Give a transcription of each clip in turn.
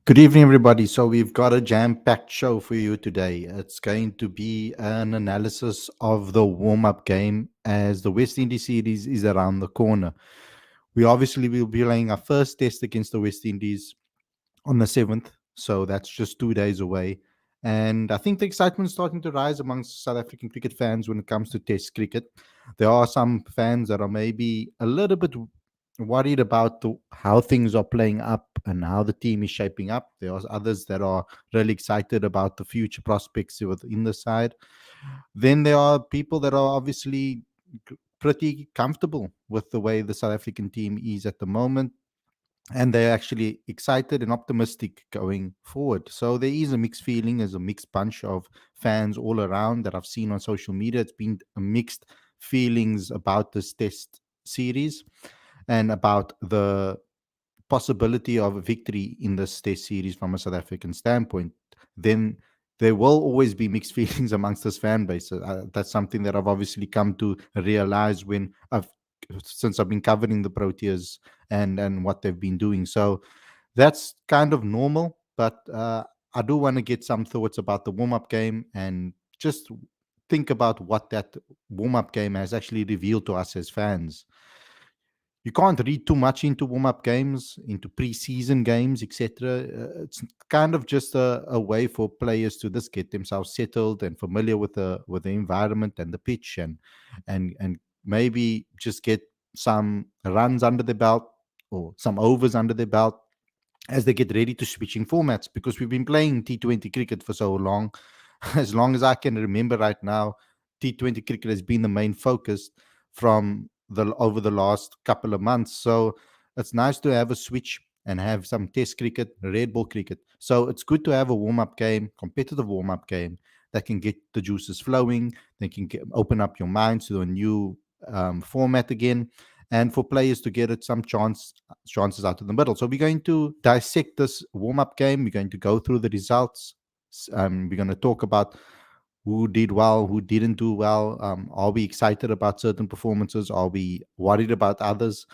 Good evening, everybody. So, we've got a jam packed show for you today. It's going to be an analysis of the warm up game as the West Indies series is around the corner. We obviously will be playing our first test against the West Indies on the 7th. So, that's just 2 days away. And I think the excitement is starting to rise amongst South African cricket fans when it comes to test cricket. There are some fans that are maybe a little bit worried about how things are playing up and how the team is shaping up. There are others that are really excited about the future prospects within the side. Then there are people that are obviously pretty comfortable with the way the South African team is at the moment, and they're actually excited and optimistic going forward. So there is a mixed feeling, there's a mixed bunch of fans all around that I've seen on social media. It's been a mixed feelings about this test series and about the possibility of a victory in this test series from a South African standpoint. Then there will always be mixed feelings amongst this fan base. That's something that I've obviously come to realize when I've since I've been covering the Proteas and what they've been doing. So that's kind of normal, but I do want to get some thoughts about the warm up game and just think about what that warm up game has actually revealed to us as fans. You can't read too much into warm-up games, into pre-season games, etc. It's kind of just a way for players to just get themselves settled and familiar with the environment and the pitch, and maybe just get some runs under the belt or some overs under their belt as they get ready to switching formats, because we've been playing T20 cricket for so long. As long as I can remember right now, T20 cricket has been the main focus from the over the last couple of months. So it's nice to have a switch and have some test cricket, red ball cricket. So it's good to have a warm-up game, competitive warm-up game that can get the juices flowing, that can open up your mind to a new format again, and for players to get it some chances out of the middle. So we're going to dissect this warm-up game. We're going to go through the results. We're going to talk about who did well, who didn't do well. Are we excited about certain performances? Are we worried about others?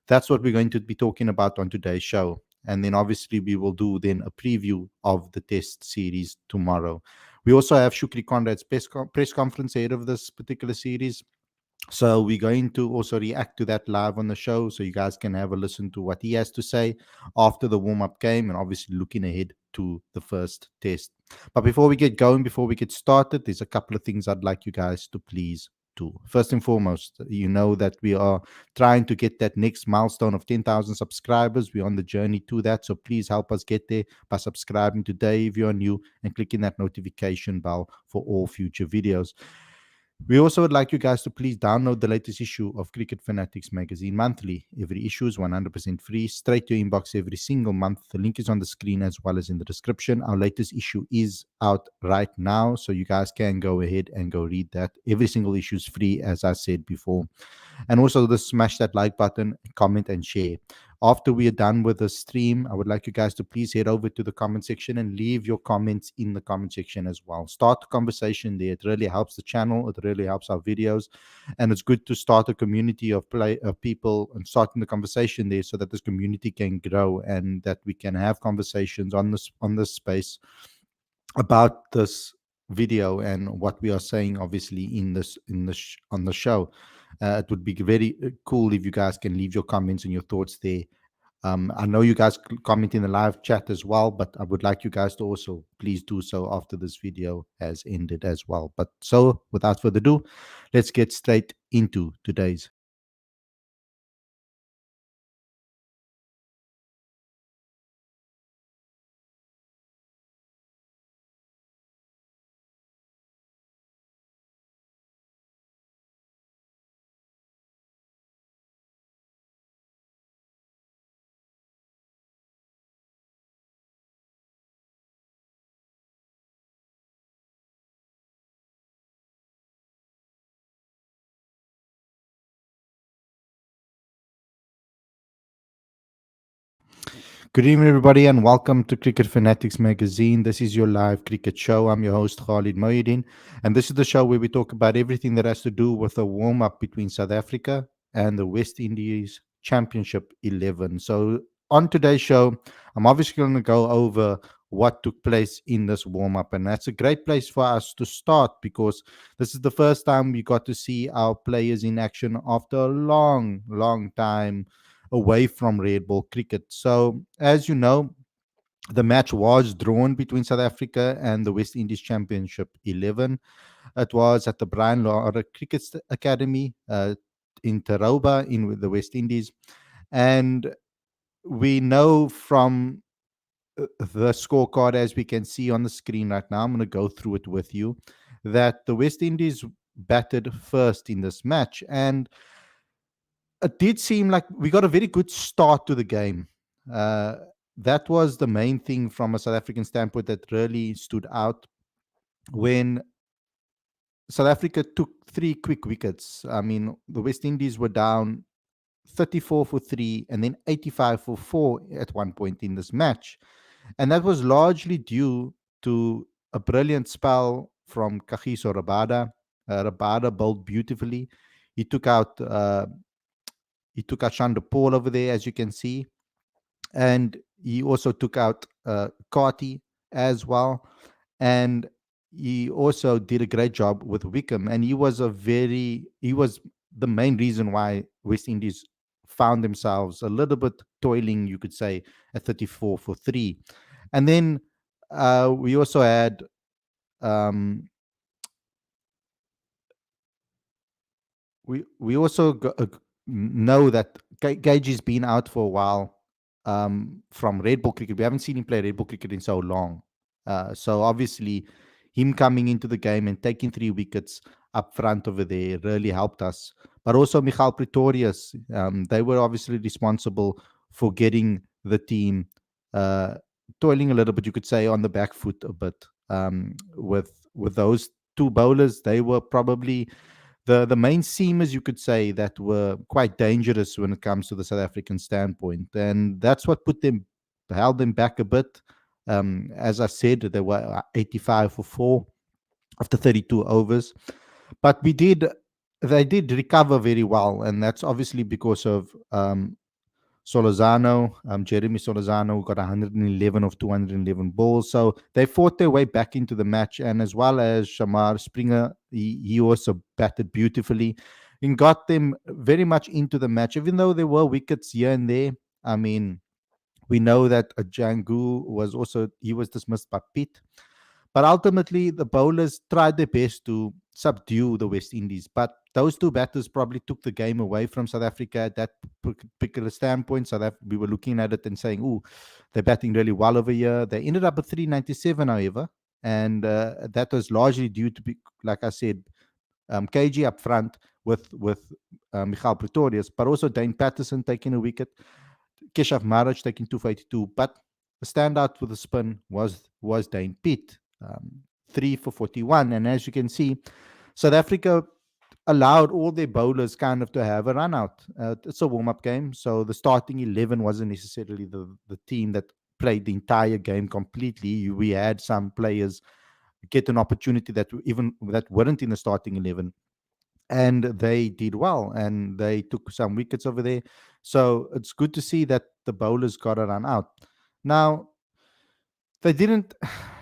That's what we're going to be talking about on today's show. And then obviously we will do then a preview of the test series tomorrow. We also have Shukri Conrad's press conference ahead of this particular series. So we're going to also react to that live on the show, so you guys can have a listen to what he has to say after the warm-up game, and obviously looking ahead to the first test. But before we get going, before we get started, there's a couple of things I'd like you guys to please do. First and foremost, you know that we are trying to get that next milestone of 10,000 subscribers. We're on the journey to that, so please help us get there by subscribing today if you're new and clicking that notification bell for all future videos. We also would like you guys to please download the latest issue of Cricket Fanatics magazine monthly. Every issue is 100% free, straight to your inbox every single month. The link is on the screen as well as in the description. Our latest issue is out right now, so you guys can go ahead and go read that. Every single issue is free, as I said before. And also, just smash that like button, comment, and share. After we are done with the stream, I would like you guys to please head over to the comment section and leave your comments in the comment section as well. Start the conversation there. It really helps the channel. It really helps our videos. And it's good to start a community of people and starting the conversation there so that this community can grow and that we can have conversations on this space about this video and what we are saying obviously on the show. It would be very cool if you guys can leave your comments and your thoughts there. I know you guys comment in the live chat as well, but I would like you guys to also please do so after this video has ended as well. But so without further ado, let's get straight into today's. Good evening, everybody, and welcome to Cricket Fanatics Magazine. This is your live cricket show. I'm your host, Khalid Moeddin, and this is the show where we talk about everything that has to do with the warm up between South Africa and the West Indies Championship 11. So, on today's show, I'm obviously going to go over what took place in this warm up. And that's a great place for us to start because this is the first time we got to see our players in action after a long, long time away from red ball cricket. So, as you know, the match was drawn between South Africa and the West Indies Championship 11. It was at the Brian Lara Cricket Academy in Tarouba in the West Indies. And we know from the scorecard, as we can see on the screen right now, I'm going to go through it with you, that the West Indies batted first in this match. And it did seem like we got a very good start to the game. Uh, that was the main thing from a South African standpoint that really stood out when South Africa took three quick wickets. I mean, the West Indies were down 34 for three and then 85 for four at one point in this match. And that was largely due to a brilliant spell from Kagiso Rabada. Rabada bowled beautifully. He took out Chandra Paul over there, as you can see, and he also took out Carty as well, and he also did a great job with Wickham, and he was the main reason why West Indies found themselves a little bit toiling, you could say, at 34 for three. And then we also had um, we also know that Gage has been out for a while from red ball cricket. We haven't seen him play red ball cricket in so long. So obviously, him coming into the game and taking three wickets up front over there really helped us. But also Michal Pretorius, they were obviously responsible for getting the team uh, toiling a little bit, you could say, on the back foot a bit. With those two bowlers, they were probably the main seamers, you could say, that were quite dangerous when it comes to the South African standpoint, and that's what held them back a bit. As I said, they were 85 for four after 32 overs, but they did recover very well, and that's obviously because of Solozano, Jeremy Solozano got 111 of 211 balls. So they fought their way back into the match. And as well as Shamar Springer, he also batted beautifully and got them very much into the match, even though there were wickets here and there. I mean, we know that Jangu he was dismissed by Pitt. But ultimately, the bowlers tried their best to subdue the West Indies. But those two batters probably took the game away from South Africa at that particular standpoint. So that we were looking at it and saying, "Oh, they're batting really well over here." They ended up at 397, however, and that was largely due to, like I said, KG up front with Michal Pretorius, but also Dane Patterson taking a wicket, Keshav Maharaj taking 2 for 82. But the standout with the spin was Dane Pitt, 3 for 41. And as you can see, South Africa allowed all their bowlers kind of to have a run out. It's a warm up game, so the starting 11 wasn't necessarily the team that played the entire game completely. We had some players get an opportunity that weren't in the starting 11, and they did well, and they took some wickets over there. So it's good to see that the bowlers got a run out. Now, they didn't,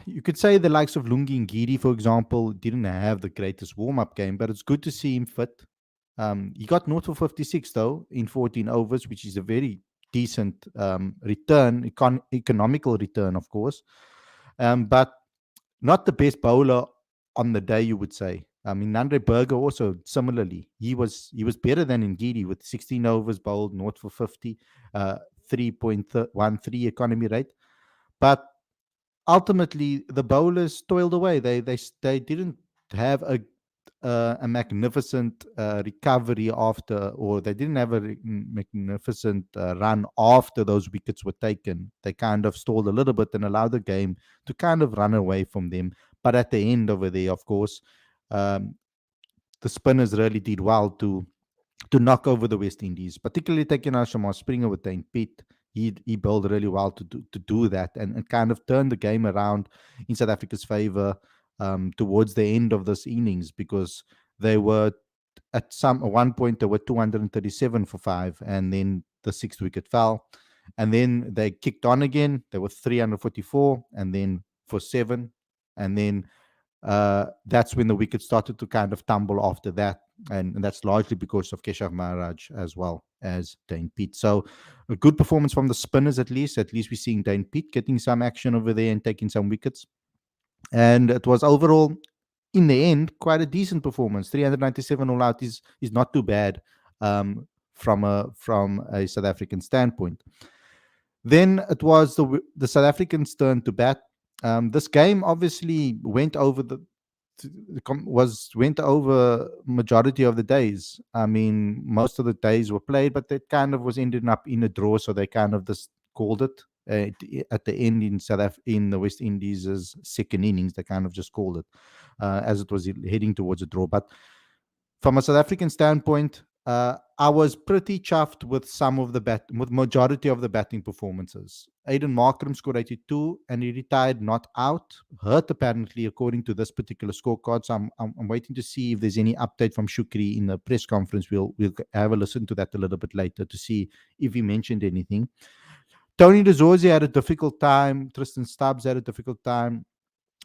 you could say the likes of Lungi and Giri, for example, didn't have the greatest warm up game, but it's good to see him fit. He got 0 for 56, though, in 14 overs, which is a very decent return, economical return, of course. But not the best bowler on the day, you would say. I mean, Andre Berger also similarly. He was better than Ngidi with 16 overs bowled, 0 for 50, 3.13 economy rate. But ultimately, the bowlers toiled away. They didn't have a magnificent recovery after, or they didn't have a magnificent run after those wickets were taken. They kind of stalled a little bit and allowed the game to kind of run away from them. But at the end over there, of course, um, the spinners really did well to knock over the West Indies, particularly taking out Shamar Springer with Dane Pitt. He bowled really well to do that, and kind of turned the game around in South Africa's favor towards the end of this innings, because they were at one point they were 237 for five, and then the sixth wicket fell, And then they kicked on again. They were 344, and then for 7. And then that's when the wickets started to kind of tumble after that. And that's largely because of Keshav Maharaj as well as Dane Peat. So a good performance from the spinners at least. At least we're seeing Dane Peat getting some action over there and taking some wickets. And it was overall, in the end, quite a decent performance. 397 all out is not too bad from a South African standpoint. Then it was the South Africans' turn to bat. This game obviously went over majority of the days. I mean, most of the days were played, but it kind of was ending up in a draw, so they kind of just called it at the end in the West Indies' second innings. They kind of just called it as it was heading towards a draw. But from a South African standpoint, I was pretty chuffed with with majority of the batting performances. Aiden Markram scored 82 and he retired not out, hurt apparently, according to this particular scorecard. So I'm waiting to see if there's any update from Shukri in the press conference. We'll have a listen to that a little bit later to see if he mentioned anything. Tony DeZorzi had a difficult time. Tristan Stubbs had a difficult time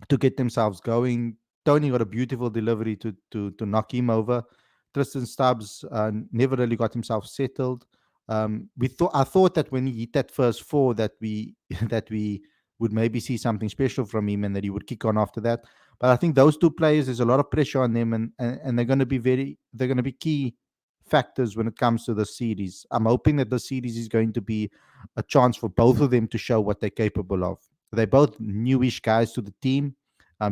to get themselves going. Tony got a beautiful delivery to knock him over. Tristan Stubbs never really got himself settled. I thought that when he hit that first four that we that we would maybe see something special from him and that he would kick on after that. But I think those two players, there's a lot of pressure on them, and they're going to be key factors when it comes to the series. I'm hoping that the series is going to be a chance for both of them to show what they're capable of. They're both newish guys to the team.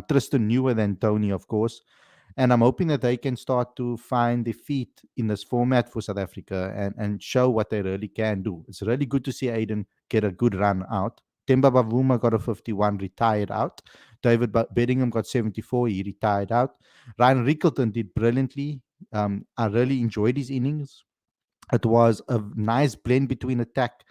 Tristan newer than Tony, of course. And I'm hoping that they can start to find their feet in this format for South Africa and show what they really can do. It's really good to see Aiden get a good run out. Temba Bavuma got a 51, retired out. David Bedingham got 74, he retired out. Ryan Rickleton did brilliantly. I really enjoyed his innings. It was a nice blend between attack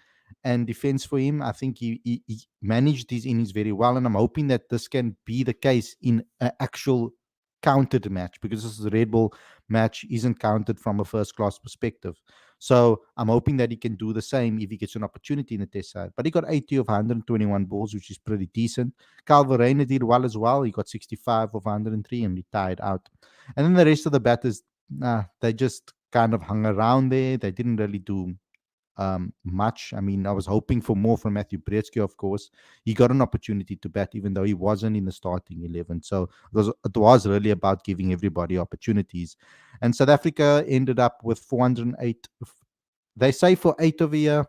and defense for him. I think he managed his innings very well, and I'm hoping that this can be the case in an actual counted match, because this is a red ball match, isn't counted from a first class perspective. So I'm hoping that he can do the same if he gets an opportunity in the test side. But he got 80 of 121 balls, which is pretty decent. Calvin Rayner did well as well. He got 65 of 103 and retired out. And then the rest of the batters, they just kind of hung around there. They didn't really do much. I mean, I was hoping for more from Matthew Bretsky, of course. He got an opportunity to bat, even though he wasn't in the starting 11. So it was really about giving everybody opportunities. And South Africa ended up with 408. They say for 8 of a year,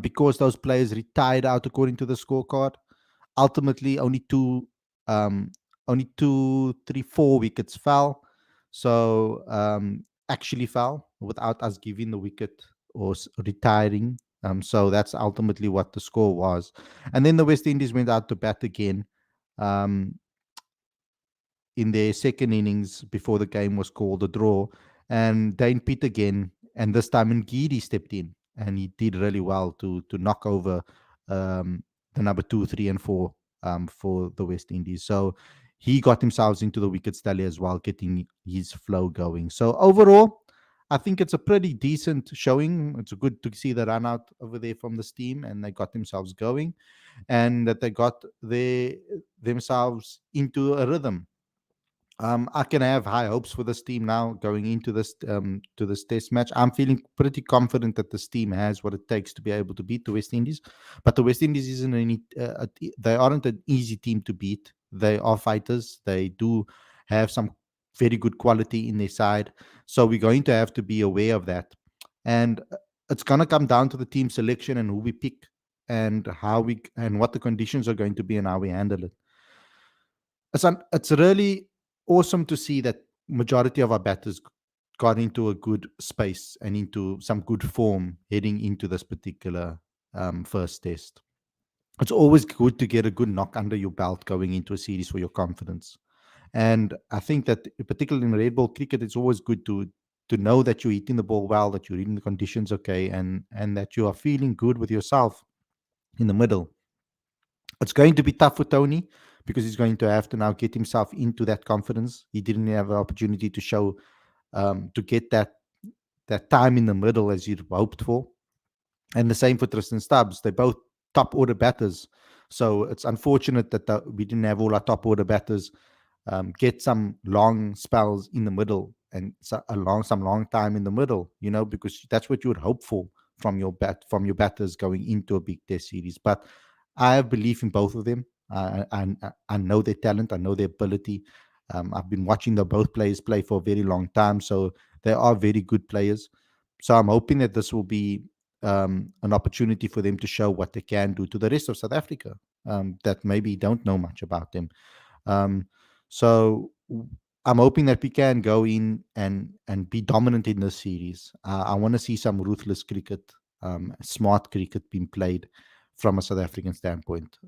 because those players retired out according to the scorecard. Ultimately, only two, three, 4 wickets fell. So actually fell without us giving the wicket or retiring. So that's ultimately what the score was. And then the West Indies went out to bat again um, in their second innings before the game was called a draw. And Dane Peat again, and this time Ngidi stepped in, and he did really well to knock over the number 2, 3, and 4 for the West Indies. So he got himself into the wickets tally as well, getting his flow going. So overall, I think it's a pretty decent showing. It's good to see the run out over there from this team, and they got themselves going, and that they got themselves into a rhythm. I can have high hopes for this team now going into this to this test match. I'm feeling pretty confident that this team has what it takes to be able to beat the West Indies. But the West Indies isn't they aren't an easy team to beat. They are fighters. They do have some very good quality in their side. So we're going to have to be aware of that. And it's going to come down to the team selection and who we pick and what the conditions are going to be and how we handle it. It's really awesome to see that majority of our batters got into a good space and into some good form heading into this particular first test. It's always good to get a good knock under your belt going into a series for your confidence. And I think that particularly in red ball cricket, it's always good to know that you're hitting the ball well, that you're reading the conditions okay, and that you are feeling good with yourself in the middle. It's going to be tough for Tony because he's going to have to now get himself into that confidence. He didn't have an opportunity to show, to get that time in the middle as he'd hoped for. And the same for Tristan Stubbs. They're both top order batters. So it's unfortunate that we didn't have all our top order batters get some long spells in the middle and some long time in the middle, because that's what you would hope for from your batters going into a big test series. But I have belief in both of them. I know their talent. I know their ability. I've been watching the both players play for a very long time, so they are very good players. So I'm hoping that this will be an opportunity for them to show what they can do to the rest of South Africa that maybe don't know much about them. Um, so I'm hoping that we can go in and be dominant in this series. I want to see some ruthless cricket, smart cricket being played from a South African standpoint.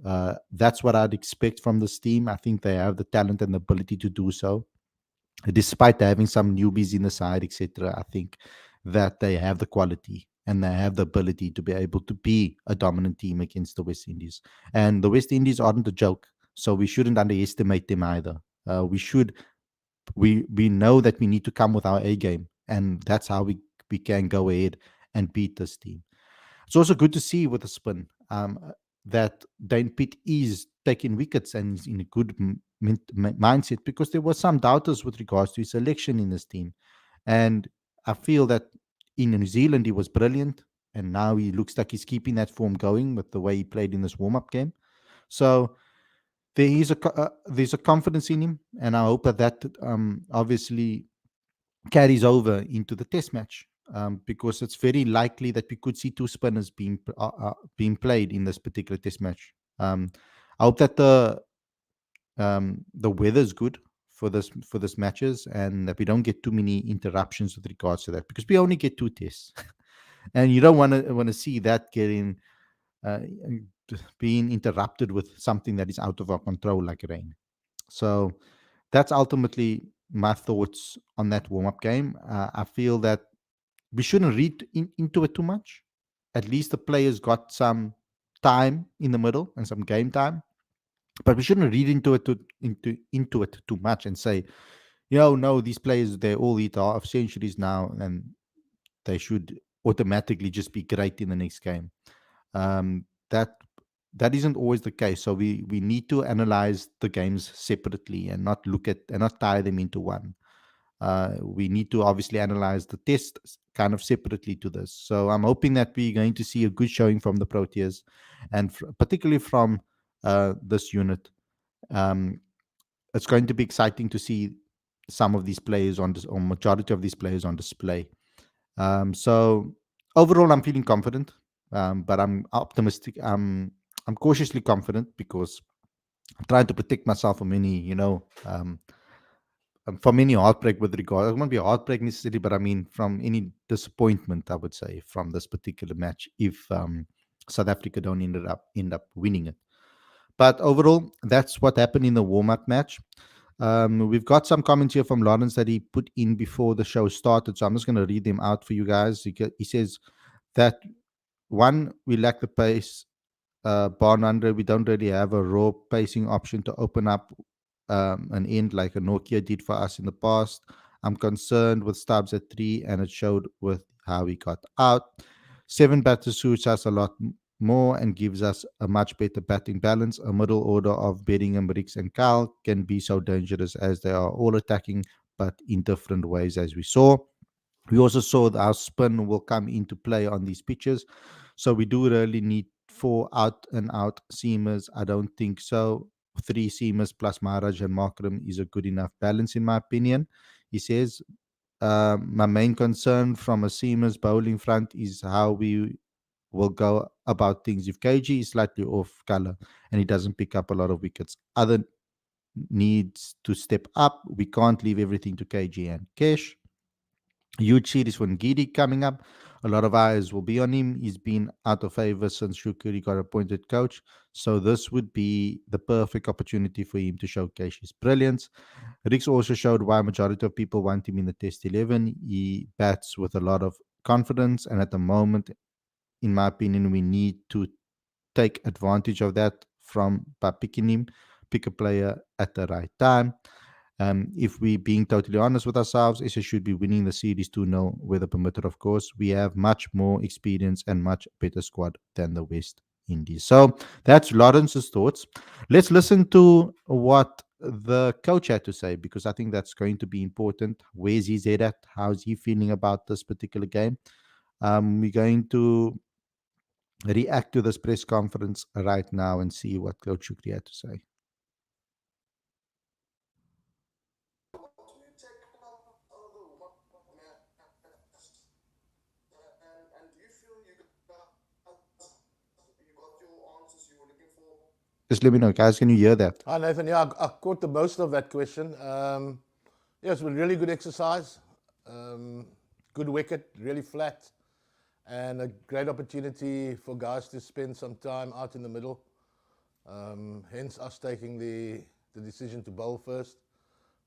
That's what I'd expect from this team. I think they have the talent and the ability to do so, despite having some newbies in the side, etc. I think that they have the quality and they have the ability to be able to be a dominant team against the West Indies. And the West Indies aren't a joke, so we shouldn't underestimate them either. We know that we need to come with our A game, and that's how we can go ahead and beat this team. It's also good to see with the spin that Dane Pitt is taking wickets and is in a good mindset, because there were some doubters with regards to his selection in this team. And I feel that in New Zealand, he was brilliant. And now he looks like he's keeping that form going with the way he played in this warm up game. So there's a confidence in him. And I hope that obviously carries over into the test match, because it's very likely that we could see two spinners being played in this particular test match. I hope that the weather's good for this matches, and that we don't get too many interruptions with regards to that, because we only get two tests, and you don't want to see that getting uh, being interrupted with something that is out of our control, like rain. So that's ultimately my thoughts on that warm up game. I feel that we shouldn't read into it too much. At least the players got some time in the middle and some game time, but we shouldn't read into it too much and say, no, these players, they all hit half centuries now, and they should automatically just be great in the next game. That isn't always the case. So we need to analyze the games separately and not tie them into one. We need to obviously analyze the test kind of separately to this. So I'm hoping that we're going to see a good showing from the Proteas, and particularly from this unit. Um, it's going to be exciting to see some of these players or majority of these players on display. So overall, I'm feeling confident, but I'm optimistic. I'm cautiously confident, because I'm trying to protect myself from any, from any heartbreak with regard. It won't be a heartbreak necessarily, but I mean from any disappointment, I would say, from this particular match if South Africa don't end up winning it. But overall, that's what happened in the warm up match. We've got some comments here from Lawrence that he put in before the show started, so I'm just going to read them out for you guys. He says that one, we lack the pace. Barn under, we don't really have a raw pacing option to open up an end like a Nokia did for us in the past. I'm concerned with Stubbs at 3, and it showed with how he got out. 7 batters suits us a lot more and gives us a much better batting balance. A middle order of Bedingham, Ricks, and Kyle can be so dangerous, as they are all attacking, but in different ways, as we saw. We also saw that our spin will come into play on these pitches. So we do really need 4 out and out seamers. I don't think so. 3 seamers plus Maharaj and Markram is a good enough balance, in my opinion. He says, my main concern from a seamers bowling front is how we will go about things. If KG is slightly off color and he doesn't pick up a lot of wickets, other needs to step up. We can't leave everything to KG and Kesh. Huge series for Ngidi coming up. A lot of eyes will be on him. He's been out of favor since Shukri got appointed coach. So this would be the perfect opportunity for him to showcase his brilliance. Ricks also showed why a majority of people want him in the Test 11. He bats with a lot of confidence, and at the moment, in my opinion, we need to take advantage of that by picking him, pick a player at the right time. If we're being totally honest with ourselves, SA should be winning the series 2-0, weather permitted, of course. We have much more experience and much better squad than the West Indies. So that's Lawrence's thoughts. Let's listen to what the coach had to say, because I think that's going to be important. Where's his head at? How's he feeling about this particular game? We're going to react to this press conference right now and see what Coach Shukri had to say. Just let me know, guys. Can you hear that? Hi, Nathan. Yeah, I caught the most of that question. Yeah, it's been really good exercise. Good wicket, really flat, and a great opportunity for guys to spend some time out in the middle. Hence us taking the decision to bowl first.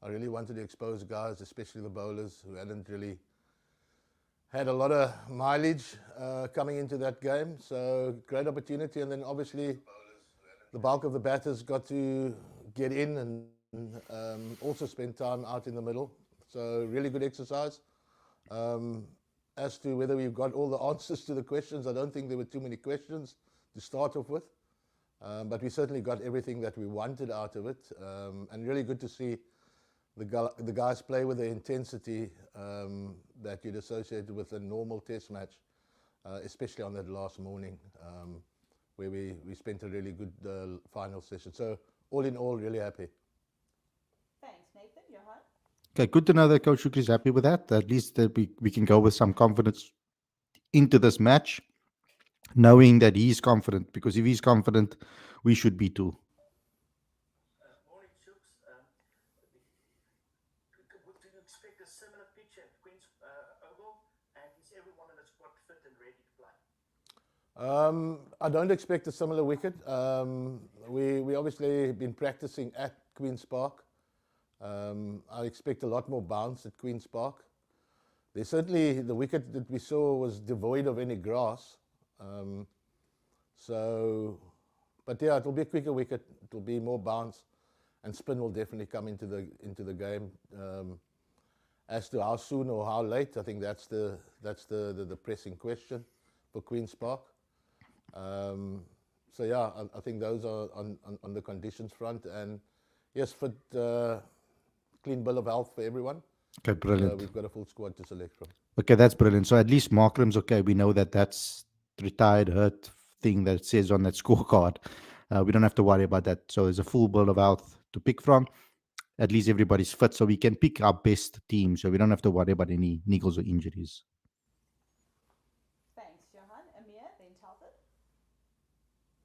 I really wanted to expose guys, especially the bowlers who hadn't really had a lot of mileage coming into that game. So great opportunity, and then obviously the bulk of the batters got to get in and also spend time out in the middle. So really good exercise. As to whether we've got all the answers to the questions, I don't think there were too many questions to start off with. But we certainly got everything that we wanted out of it. And really good to see the guys play with the intensity that you'd associate with a normal test match, especially on that last morning, where we spent a really good final session. So all in all, really happy. Thanks, Nathan. Johan? Okay, good to know that Coach Shukri is happy with that. At least that we can go with some confidence into this match, knowing that he's confident, because if he's confident, we should be too. Morning, Chooks. Do you expect a similar pitch at Queen's Oval? And is everyone in the squad fit and ready to play? I don't expect a similar wicket. We obviously been practicing at Queen's Park. I expect a lot more bounce at Queen's Park. There's certainly the wicket that we saw was devoid of any grass. But yeah, it'll be a quicker wicket. It'll be more bounce, and spin will definitely come into the game. As to how soon or how late, I think that's the pressing question for Queen's Park. So yeah, I think those are on the conditions front, and yes, fit, clean bill of health for everyone. Okay, brilliant. We've got a full squad to select from. Okay, that's brilliant. So at least Markram's okay. We know that that's retired hurt thing that it says on that scorecard. We don't have to worry about that. So there's a full bill of health to pick from. At least everybody's fit, so we can pick our best team. So we don't have to worry about any niggles or injuries. Thanks, Johan. Amir, then Telford.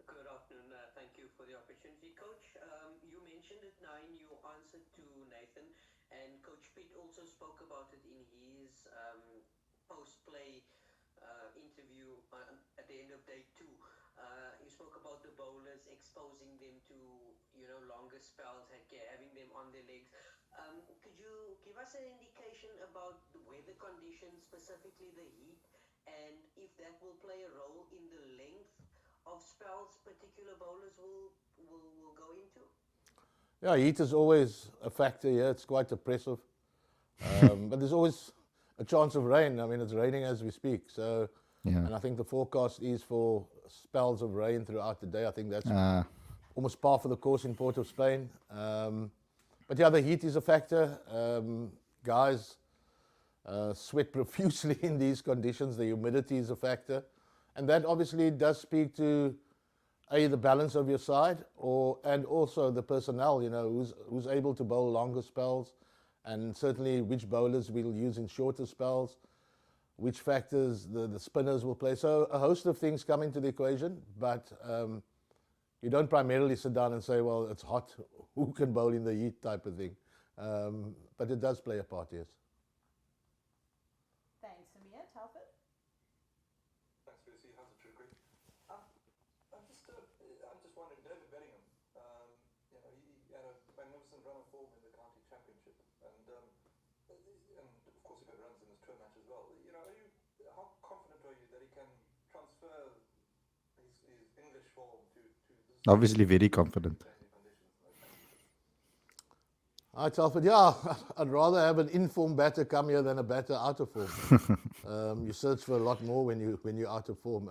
Good afternoon. Thank you for the opportunity. Coach, you mentioned it now in your answer to Nathan, and Coach Pitt also spoke about it in his post-play interview at the end of day 2. You spoke about the bowlers exposing them to, longer spells, having them on their legs. Could you give us an indication about the weather conditions, specifically the heat, and if that will play a role in the length of spells particular bowlers will go into? Yeah, heat is always a factor here. It's quite oppressive. But there's always a chance of rain. I mean, it's raining as we speak. So, Yeah. and I think the forecast is for spells of rain throughout the day. I think that's almost par for the course in Port of Spain. But yeah, the heat is a factor. Guys sweat profusely in these conditions. The humidity is a factor. And that obviously does speak to the balance of your side, and also the personnel, who's able to bowl longer spells, and certainly which bowlers we'll use in shorter spells, which factors the spinners will play. So a host of things come into the equation, but you don't primarily sit down and say, well, it's hot, who can bowl in the heat type of thing. But it does play a part, yes. Thanks, Amir. Telford? Thanks, Lucy. How's it, Trickery? I'm just wondering, David Bellingham, he had a magnificent run of form in the county championship, and of course he got runs in his tour match as well. How confident are you that he can transfer his English form to this Obviously, very confident. changing conditions? Hi, Telford. Yeah, I'd rather have an informed batter come here than a batter out of form. You search for a lot more when you're out of form.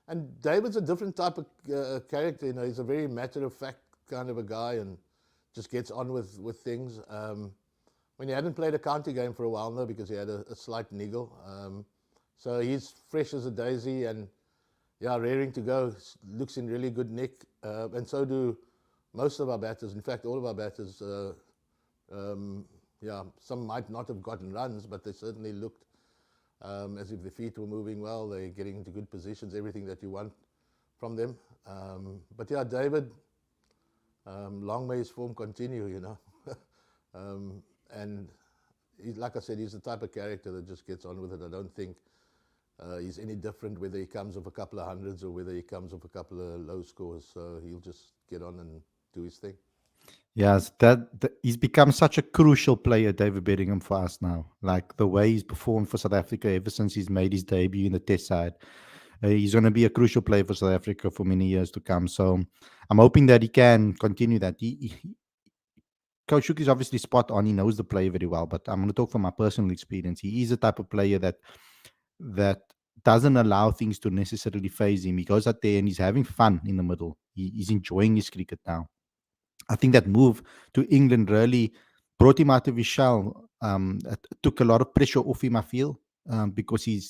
And David's a different type of character. You know, he's a very matter of fact kind of a guy, and just gets on with things. When he hadn't played a county game for a while now because he had a slight niggle. So he's fresh as a daisy and yeah, raring to go. Looks in really good nick, and so do most of our batters. In fact, all of our batters. Yeah, some might not have gotten runs, but they certainly looked as if their feet were moving well. They're getting into good positions, everything that you want from them. But yeah, David, long may his form continue, you know. And like I said, he's the type of character that just gets on with it. I don't think he's any different whether he comes with a couple of hundreds or whether he comes with a couple of low scores. So he'll just get on and do his thing. Yes, he's become such a crucial player, David Bedingham, for us now. Like the way he's performed for South Africa ever since he's made his debut in the Test side. He's going to be a crucial player for South Africa for many years to come. So I'm hoping that he can continue that. Coach Shuki is obviously spot on. He knows the player very well, but I'm going to talk from my personal experience. He is the type of player that doesn't allow things to necessarily phase him. He goes out there and he's having fun in the middle. He's enjoying his cricket now. I think that move to England really brought him out of his shell. It took a lot of pressure off him, I feel, because he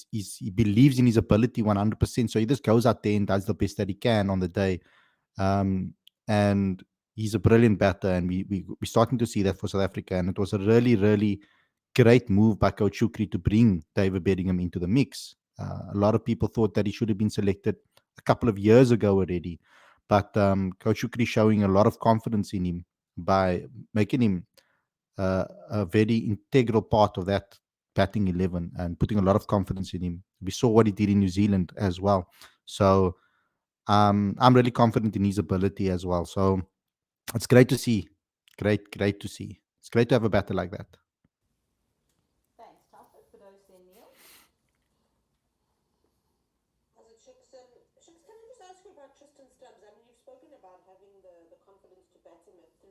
believes in his ability 100%. So he just goes out there and does the best that he can on the day. And he's a brilliant batter, and we're starting to see that for South Africa. And it was a really, really great move by Coach Shukri to bring David Bedingham into the mix. A lot of people thought that he should have been selected a couple of years ago already. But Coach Shukri showing a lot of confidence in him by making him a very integral part of that batting 11 and putting a lot of confidence in him. We saw what he did in New Zealand as well. So I'm really confident in his ability as well. So it's great to see. Great to see. It's great to have a batter like that. Thanks, Telford. For those then, Neil. As a Shix, can I just ask you about Tristan Stubbs? I mean, you've spoken about having the confidence to bat him at 3.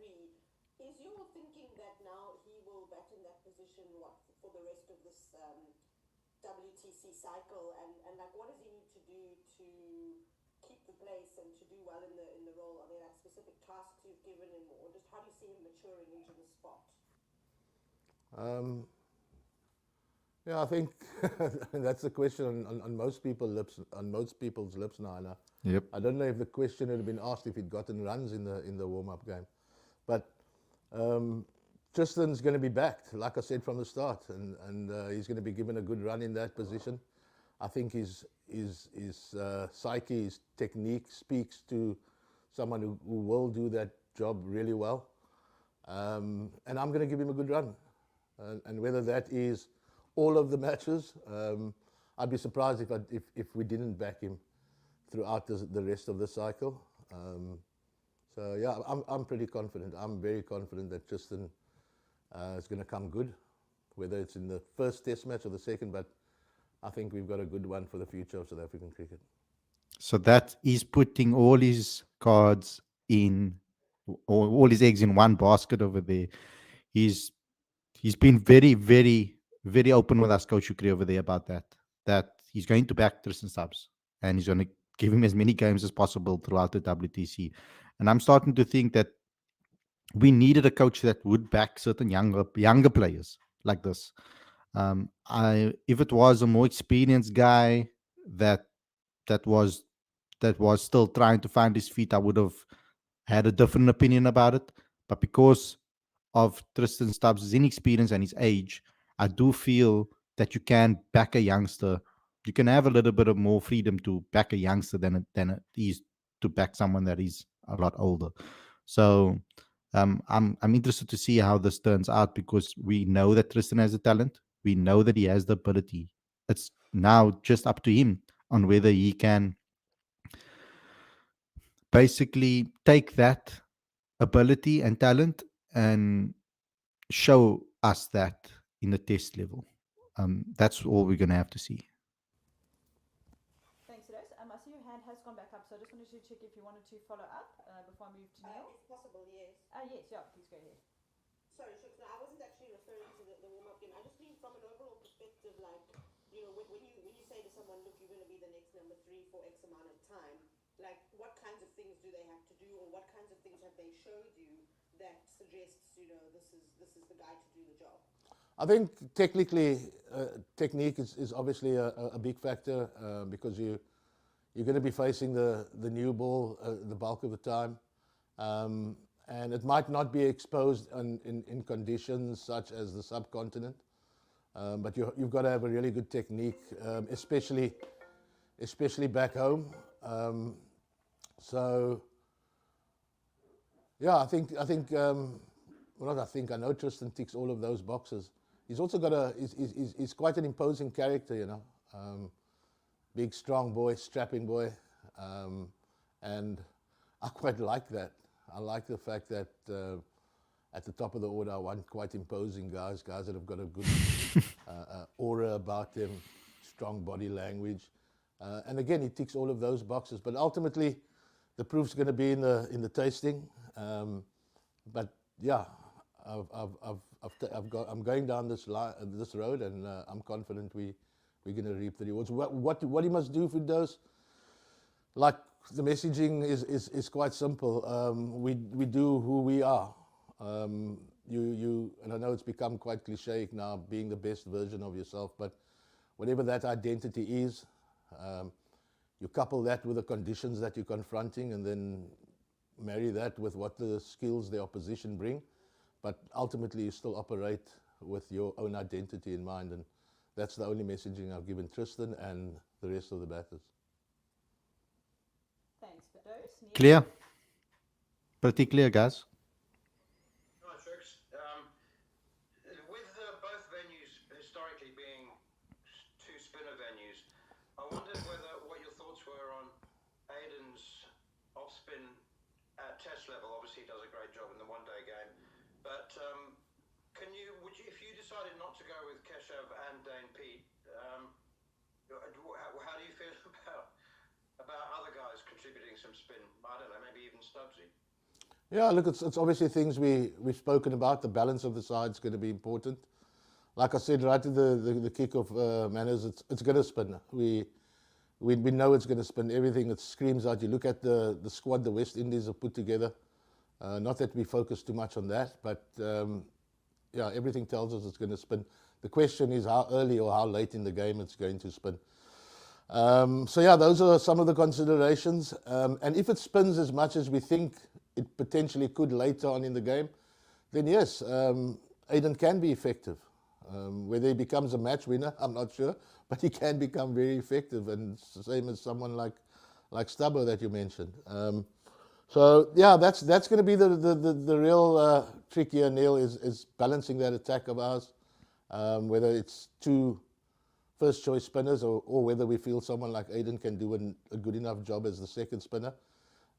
Is your thinking that now he will bat in that position for the rest of this WTC cycle? And like, what does he need to do to keep the place and to do well in the role? Are there like specific tasks you've given him, or just how do you see him maturing into the spot? Yeah, I think that's the question on most people's lips now. Anna. Yep. I don't know if the question had been asked if he'd gotten runs in the warm-up game, but Tristan's going to be backed, like I said from the start, and he's going to be given a good run in that position. I think his psyche, his technique speaks to someone who will do that job really well, and I'm going to give him a good run, and whether that is all of the matches, I'd be surprised if we didn't back him throughout the rest of the cycle. So yeah, I'm pretty confident. I'm very confident that Tristan is going to come good, whether it's in the first Test match or the second. But I think we've got a good one for the future of South African cricket. So that is putting all his cards in, or all his eggs in one basket over there. He's been very, very, very open with us, Coach Shukri, over there about that he's going to back Tristan Stubbs and he's going to give him as many games as possible throughout the WTC. And I'm starting to think that we needed a coach that would back certain younger players like this. If it was a more experienced guy that was still trying to find his feet, I would have had a different opinion about it. But because of Tristan Stubbs' inexperience and his age, I do feel that you can back a youngster. You can have a little bit of more freedom to back a youngster than it is to back someone that is a lot older. So I'm interested to see how this turns out, because we know that Tristan has the talent. We know that he has the ability. It's now just up to him on whether he can basically take that ability and talent and show us that in the Test level. That's all we're going to have to see. Thanks, Rose. I see your hand has gone back up, so I just wanted to check if you wanted to follow up before I move to Neil. If possible, yes. Yes, yeah, please go ahead. Sorry, Shux, no, I wasn't actually referring to the warm-up game. I just mean from an overall perspective, like, when you say to someone, look, you're going to be the next number three for X amount of time, like, what kinds of things do they have to do, or what kinds of things have they showed you that suggests, this is the guy to do the job? I think technically, technique is obviously a big factor because you're going to be facing the new ball the bulk of the time. And it might not be exposed in conditions such as the subcontinent, but you've got to have a really good technique, especially back home. So, yeah, I know Tristan ticks all of those boxes. He's also got he's quite an imposing character, big, strong boy, strapping boy, and I quite like that. I like the fact that at the top of the order I want quite imposing guys that have got a good aura about them, strong body language, and again he ticks all of those boxes. But ultimately, the proof's going to be in the tasting. But yeah, I'm going down this road, and I'm confident we're going to reap the rewards. What he must do for those, like the messaging is quite simple. We do who we are. And I know it's become quite cliche now, being the best version of yourself, but whatever that identity is, you couple that with the conditions that you're confronting, and then marry that with what the skills the opposition bring. But ultimately, you still operate with your own identity in mind, and that's the only messaging I've given Tristan and the rest of the batters. Thanks for those. Neil? Clear? Pretty clear, guys. Right, folks. With both venues historically being two spinner venues, I wondered what your thoughts were on Aidan's off-spin at test level. Obviously, he does a great job in the one-day game. But if you decided not to go with Keshav and Dane Pete, how do you feel about other guys contributing some spin? I don't know, maybe even Stubbsy. Yeah, look, it's obviously things we've spoken about. The balance of the side's going to be important. Like I said right at the kick-off, Manners, it's going to spin. We know it's going to spin. Everything that screams out. You look at the squad the West Indies have put together. Not that we focus too much on that, but yeah, everything tells us it's going to spin. The question is how early or how late in the game it's going to spin. So yeah, those are some of the considerations. And if it spins as much as we think it potentially could later on in the game, then yes, Aidan can be effective. Whether he becomes a match winner, I'm not sure, but he can become very effective, and it's the same as someone like Stubbo that you mentioned. So yeah, that's going to be the real trick here, Neil, is balancing that attack of ours, whether it's two first choice spinners or whether we feel someone like Aidan can do a good enough job as the second spinner,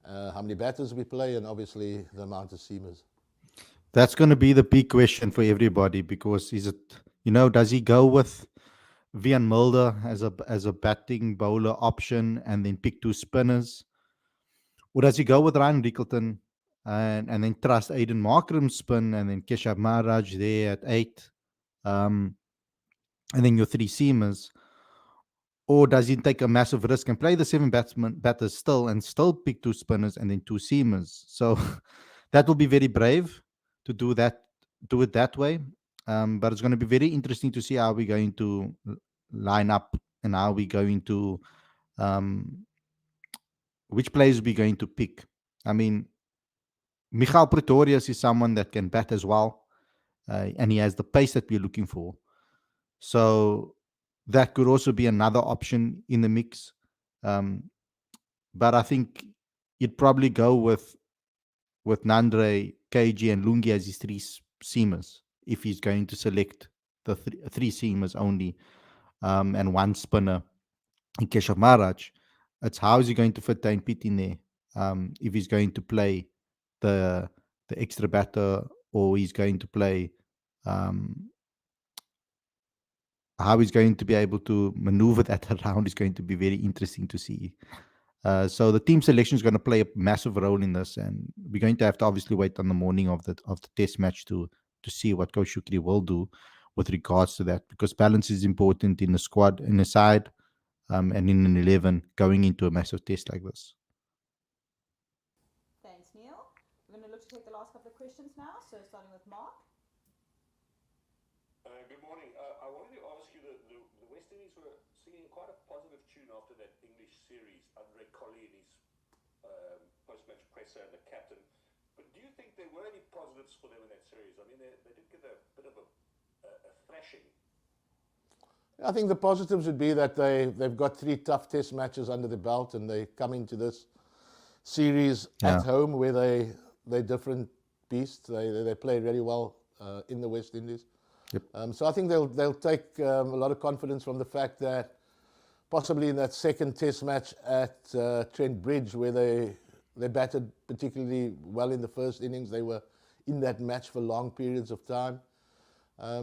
how many batters we play, and obviously the amount of seamers. That's going to be the big question for everybody, because does he go with Vian Mulder as a batting bowler option and then pick two spinners? Or does he go with Ryan Rickleton and then trust Aiden Markram spin and then Keshav Maharaj there at 8? And then your three seamers? Or does he take a massive risk and play the 7 batters and still pick two spinners and then two seamers? So that will be very brave to do it that way. But it's going to be very interesting to see how we're going to line up and how we're going to which players we're going to pick. I mean, Michael Pretorius is someone that can bat as well, and he has the pace that we're looking for. So that could also be another option in the mix. But I think you'd probably go with Nandre, KG, and Lungi as his three seamers if he's going to select the three seamers only, and one spinner in Keshav Maharaj. It's how is he going to fit Dane Pitt in there, if he's going to play the extra batter, or he's going to play how he's going to be able to maneuver that around is going to be very interesting to see. So the team selection is going to play a massive role in this, and we're going to have to obviously wait on the morning of the test match to to see what Coach Shukri will do with regards to that, because balance is important in a squad, in a side, and in an 11 going into a massive test like this. Thanks, Neil. We're going to look to take the last couple of questions now. So starting with Mark. Good morning. I wanted to ask you, the West Indies were singing quite a positive tune after that English series under Colley in his post-match presser and the captain. But do you think there were any positives for them in that series? I mean, they did get a bit of a thrashing. I think the positives would be that they've got 3 tough test matches under the belt, and they come into this series at home where they're different beasts. They play really well in the West Indies. Yep. So I think they'll take a lot of confidence from the fact that possibly in that second test match at Trent Bridge, where they batted particularly well in the first innings, they were in that match for long periods of time.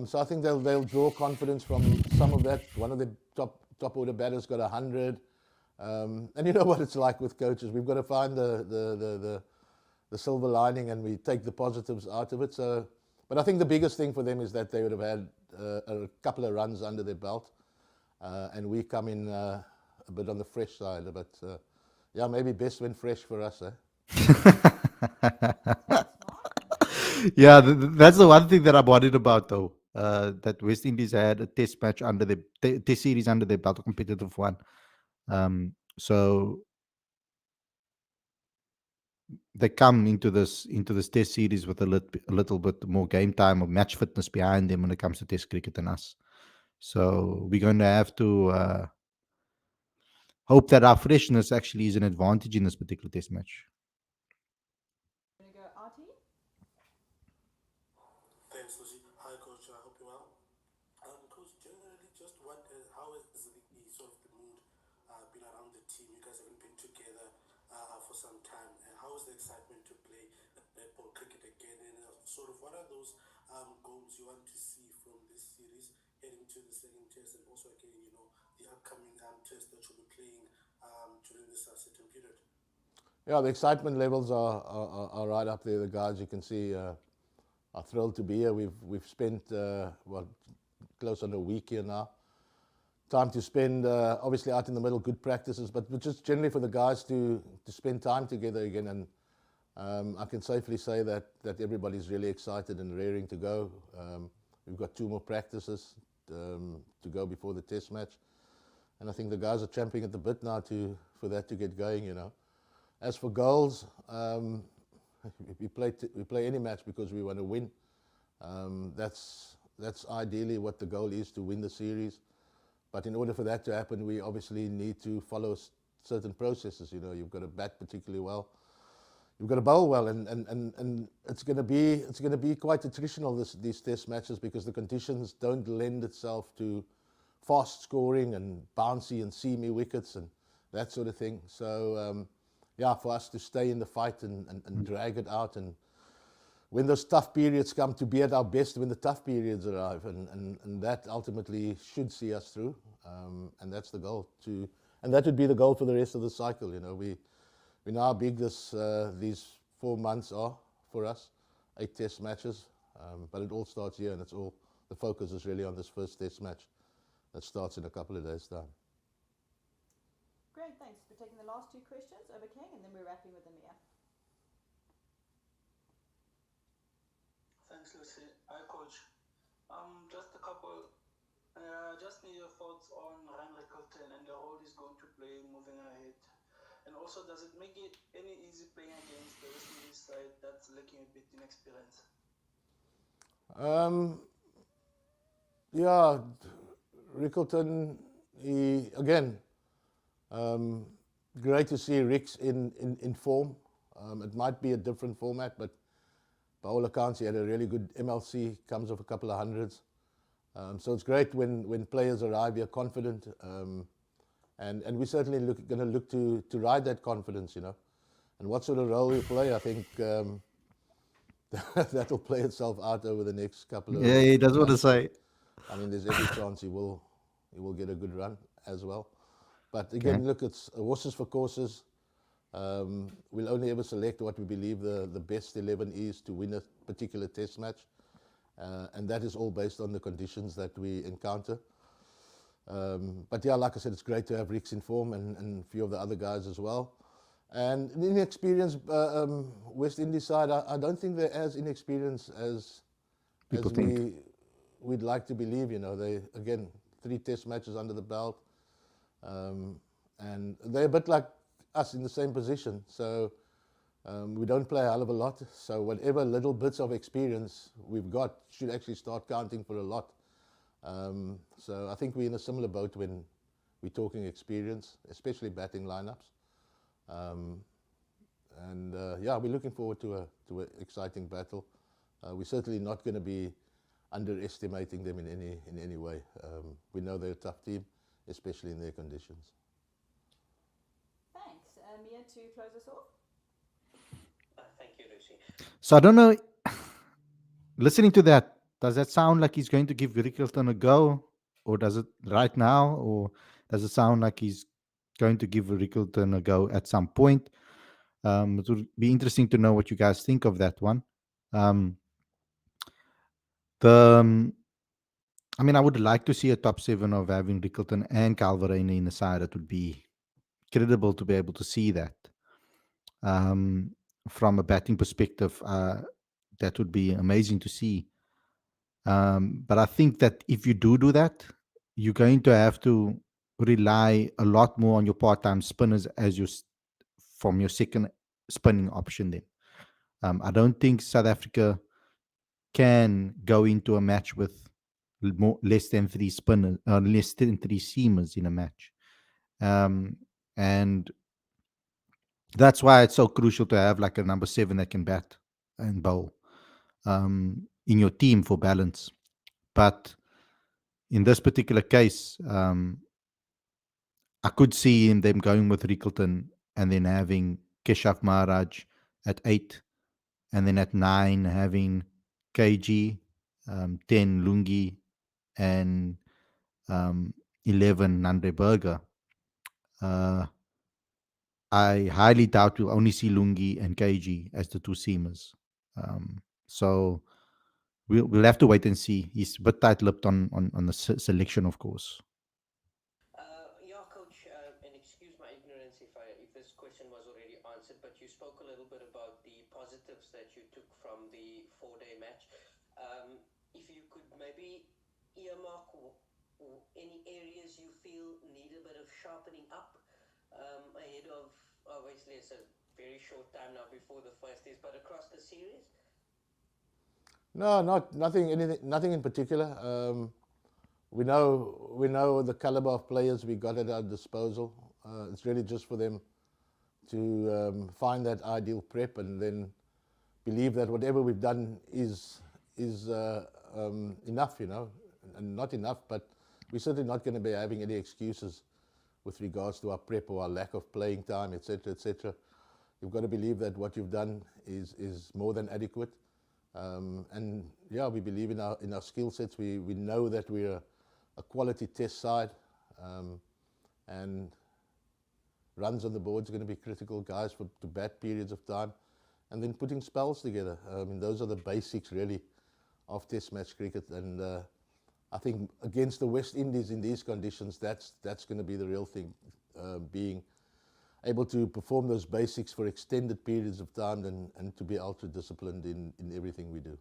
So I think they'll draw confidence from some of that. One of the top order batters got 100. And you know what it's like with coaches. We've got to find the silver lining, and we take the positives out of it. So, but I think the biggest thing for them is that they would have had a couple of runs under their belt, and we come in a bit on the fresh side. But yeah, maybe best when fresh for us, eh? Yeah, that's the one thing that I'm worried about, though. That West Indies had a test match under the test series under their belt, a competitive one. So they come into this test series with a little bit more game time or match fitness behind them when it comes to test cricket than us. So we're going to have to hope that our freshness actually is an advantage in this particular test match. We're going to go Artie. Thanks, Lucy. Hi, Coach. I hope you're well. Coach, generally, just how has the sort of the mood been around the team? You guys haven't been together for some time. And how is the excitement to play netball cricket again? And sort of what are those goals you want to see from this series heading to the second test, and also again, the upcoming test that you'll be playing during this certain period? Yeah, the excitement levels are right up there. The guys, you can see, are thrilled to be here. We've spent close on a week here now. Time to spend obviously out in the middle, good practices, but just generally for the guys to spend time together again. And I can safely say that everybody's really excited and raring to go. We've got 2 more practices to go before the test match, and I think the guys are champing at the bit now for that to get going. As for goals, we play any match because we want to win. That's ideally what the goal is, to win the series. But in order for that to happen, we obviously need to follow certain processes. You've got to bat particularly well. You've got to bowl well, and it's going to be quite attritional these test matches, because the conditions don't lend itself to fast scoring and bouncy and seamy wickets and that sort of thing. So yeah, for us to stay in the fight and drag it out, and when those tough periods come, to be at our best when the tough periods arrive, and that ultimately should see us through, and that's the goal. And that would be the goal for the rest of the cycle. We know how big these 4 months are for us, 8 test matches, but it all starts here, and the focus is really on this first test match that starts in a couple of days' time. Great, thanks for taking the last 2 questions over King, and then we're wrapping with Amir. Thanks, Lucy. Hi, Coach. Just a couple. Just need your thoughts on Ryan Rickleton and the role he's going to play moving ahead. And also, does it make it any easy playing against the West Indies side that's lacking a bit in experience? Yeah, Rickleton, great to see Rick's in form. It might be a different format, but by all accounts, he had a really good MLC, comes off a couple of hundreds. So it's great when players arrive here confident, and we're certainly going to look to ride that confidence, And what sort of role he'll play, I think that'll play itself out over the next couple of. Yeah, he does want to say. I mean, there's every chance he will get a good run as well. But again, look, it's horses for courses. We'll only ever select what we believe the best 11 is to win a particular test match. and that is all based on the conditions that we encounter. But yeah, like I said, it's great to have Ricks in form and a few of the other guys as well. And an inexperienced West Indies side, I don't think they're as inexperienced as People think. we'd like to believe. You know, they again 3 Test matches under the belt, and they're a bit like us in the same position. So we don't play a hell of a lot. So whatever little bits of experience we've got should actually start counting for a lot. So I think we're in a similar boat when we're talking experience, especially batting lineups. Yeah, we're looking forward to an exciting battle. We're certainly not going to be underestimating them in any way. We know they're a tough team, especially in their conditions. Thanks. Mia, to close us off. Thank you, Lucy. So I don't know. Listening to that, does that sound like he's going to give Rickleton a go, or does it right now, or does it sound like he's going to give Rickleton a go at some point? It would be interesting to know what you guys think of that one. I mean, I would like to see a top 7 of having Rickleton and Calverine in the side. It would be credible to be able to see that. From a batting perspective, that would be amazing to see. But I think that if you do that, you're going to have to rely a lot more on your part-time spinners as from your second spinning option. Then I don't think South Africa can go into a match with less than 3 spinners, less than 3 seamers in a match, and that's why it's so crucial to have like a number 7 that can bat and bowl in your team for balance. But in this particular case, I could see them going with Rickleton and then having Keshav Maharaj at 8, and then at 9 having KG, 10 Lungi, and 11 Nandre Berger. I highly doubt we'll only see Lungi and KG as the 2 seamers. So we'll have to wait and see. He's a bit tight-lipped on the selection, of course. Yeah, Coach, and excuse my ignorance if this question was already answered, but you spoke a little bit about the positives that you took from the 4-day match. If you could maybe earmark any areas you feel need a bit of sharpening up ahead of, obviously it's a very short time now before the first test, but across the series? No, nothing in particular. We know the caliber of players we got at our disposal. It's really just for them to find that ideal prep and then believe that whatever we've done is enough, you know, and not enough, but we're certainly not going to be having any excuses with regards to our prep or our lack of playing time, etc., etc. You've got to believe that what you've done is more than adequate. And yeah, we believe in our skill sets. We know that we're a quality test side, and runs on the board is going to be critical, guys, to bat periods of time, and then putting spells together. I mean, those are the basics really of Test match cricket, and I think against the West Indies in these conditions, that's going to be the real thing, being able to perform those basics for extended periods of time and to be ultra disciplined in everything we do.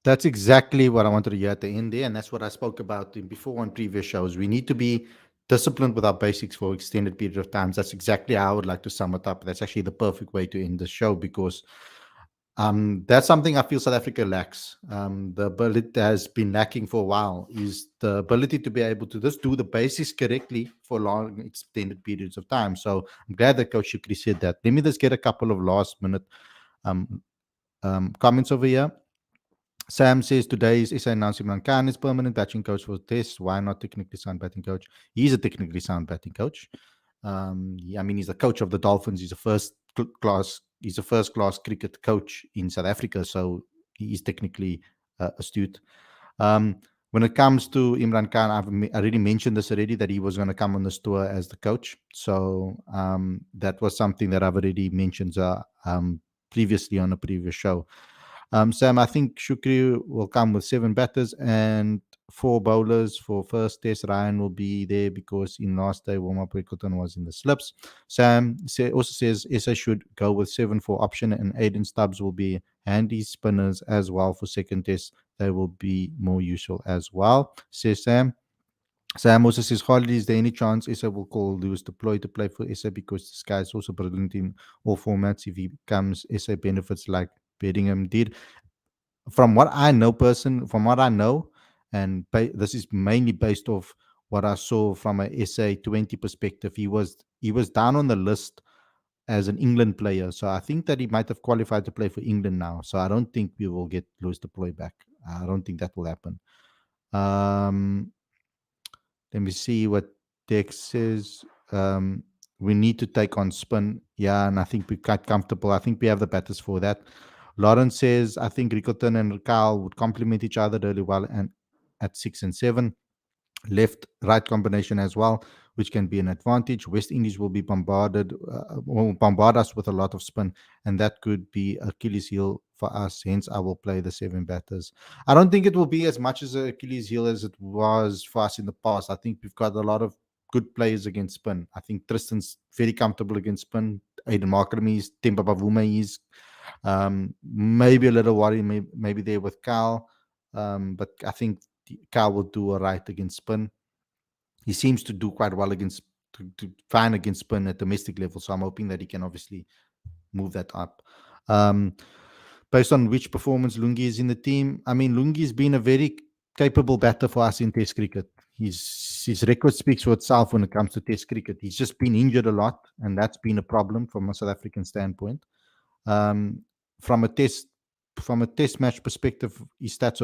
That's exactly what I wanted to hear at the end there, and that's what I spoke about before on previous shows. We need to be disciplined with our basics for extended period of times. That's exactly how I would like to sum it up. That's actually the perfect way to end the show, because that's something I feel South Africa lacks. The ability that has been lacking for a while is the ability to be able to just do the basics correctly for long extended periods of time. So I'm glad that Coach Shukri said that. Let me just get a couple of last minute comments over here. Sam says today's SA announced Imran Khan is permanent batting coach for Test. Why not technically sound batting coach? He's a technically sound batting coach. I mean, he's the coach of the Dolphins. He's a first class cricket coach in South Africa, so he is technically astute. When it comes to Imran Khan, I already mentioned this already, that he was going to come on this tour as the coach. So that was something that I've already mentioned previously on a previous show. Sam, I think Shukri will come with 7 batters and 4 bowlers for first test. Ryan will be there because in last day warm up, Rickleton was in the slips. Sam also says SA should go with 7 for option, and Aiden Stubbs will be handy spinners as well for second test. They will be more useful as well, says Sam. Sam also says, Harley, is there any chance SA will call Lewis Deploy to play for SA because this guy is also brilliant in all formats? If he becomes SA benefits like Bedingham did. From what I know, and this is mainly based off what I saw from a SA20 perspective, he was down on the list as an England player. So I think that he might have qualified to play for England now. So I don't think we will get Lewis Deploy back. I don't think that will happen. Um, Let me see what Dex says. We need to take on spin. Yeah, and I think we're quite comfortable. I think we have the batters for that. Lawrence says, I think Rickleton and Kyle would complement each other really well and at 6 and 7. Left right combination as well, which can be an advantage. West Indies will bombard us with a lot of spin, and that could be Achilles heel for us. Hence, I will play the 7 batters. I don't think it will be as much as an Achilles heel as it was for us in the past. I think we've got a lot of good players against spin. I think Tristan's very comfortable against spin. Aiden Markham is, Temba Bavuma is. Maybe a little worry, maybe there with Cal. But I think Cal will do all right against spin. He seems to do quite well to fine against spin at domestic level. So I'm hoping that he can obviously move that up. Based on which performance Lungi is in the team, I mean, Lungi's been a very capable batter for us in Test cricket. His record speaks for itself when it comes to Test cricket. He's just been injured a lot, and that's been a problem from a South African standpoint. Um, from a test match perspective, his stats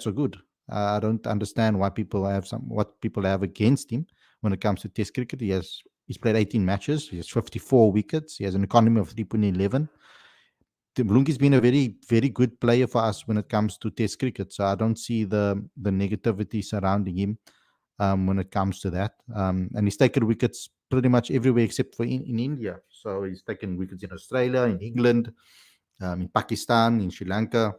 are good. I don't understand what people have against him when it comes to Test cricket. He's played 18 matches. He has 54 wickets. He has an economy of 3.11. Mlungi's been a very, very good player for us when it comes to Test cricket. So I don't see the negativity surrounding him when it comes to that. And he's taken wickets pretty much everywhere except for in India. So he's taken wickets in Australia, in England, in Pakistan, in Sri Lanka,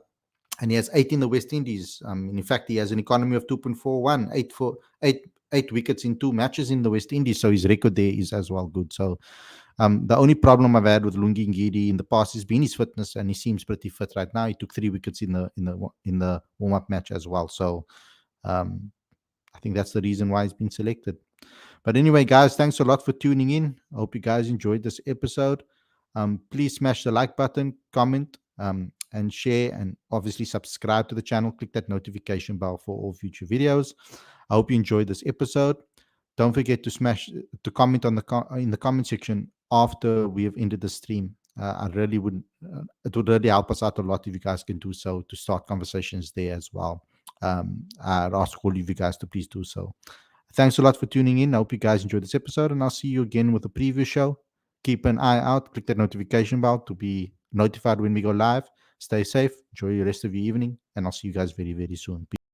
and he has 8 in the West Indies. In fact, he has an economy of 2.41, 8 wickets in 2 matches in the West Indies. So his record there is as well good. So the only problem I've had with Lungi Ngidi in the past has been his fitness, and he seems pretty fit right now. He took 3 wickets in the warm up match as well. So I think that's the reason why he's been selected. But anyway, guys, thanks a lot for tuning in. I hope you guys enjoyed this episode. Please smash the like button, comment, and share, and obviously subscribe to the channel. Click that notification bell for all future videos. I hope you enjoyed this episode. Don't forget to comment in the comment section after we have ended the stream. It would really help us out a lot if you guys can do so to start conversations there as well. I'd ask all of you guys to please do so. Thanks a lot for tuning in. I hope you guys enjoyed this episode, and I'll see you again with a preview show. Keep an eye out. Click that notification bell to be notified when we go live. Stay safe. Enjoy the rest of your evening, and I'll see you guys very, very soon. Peace.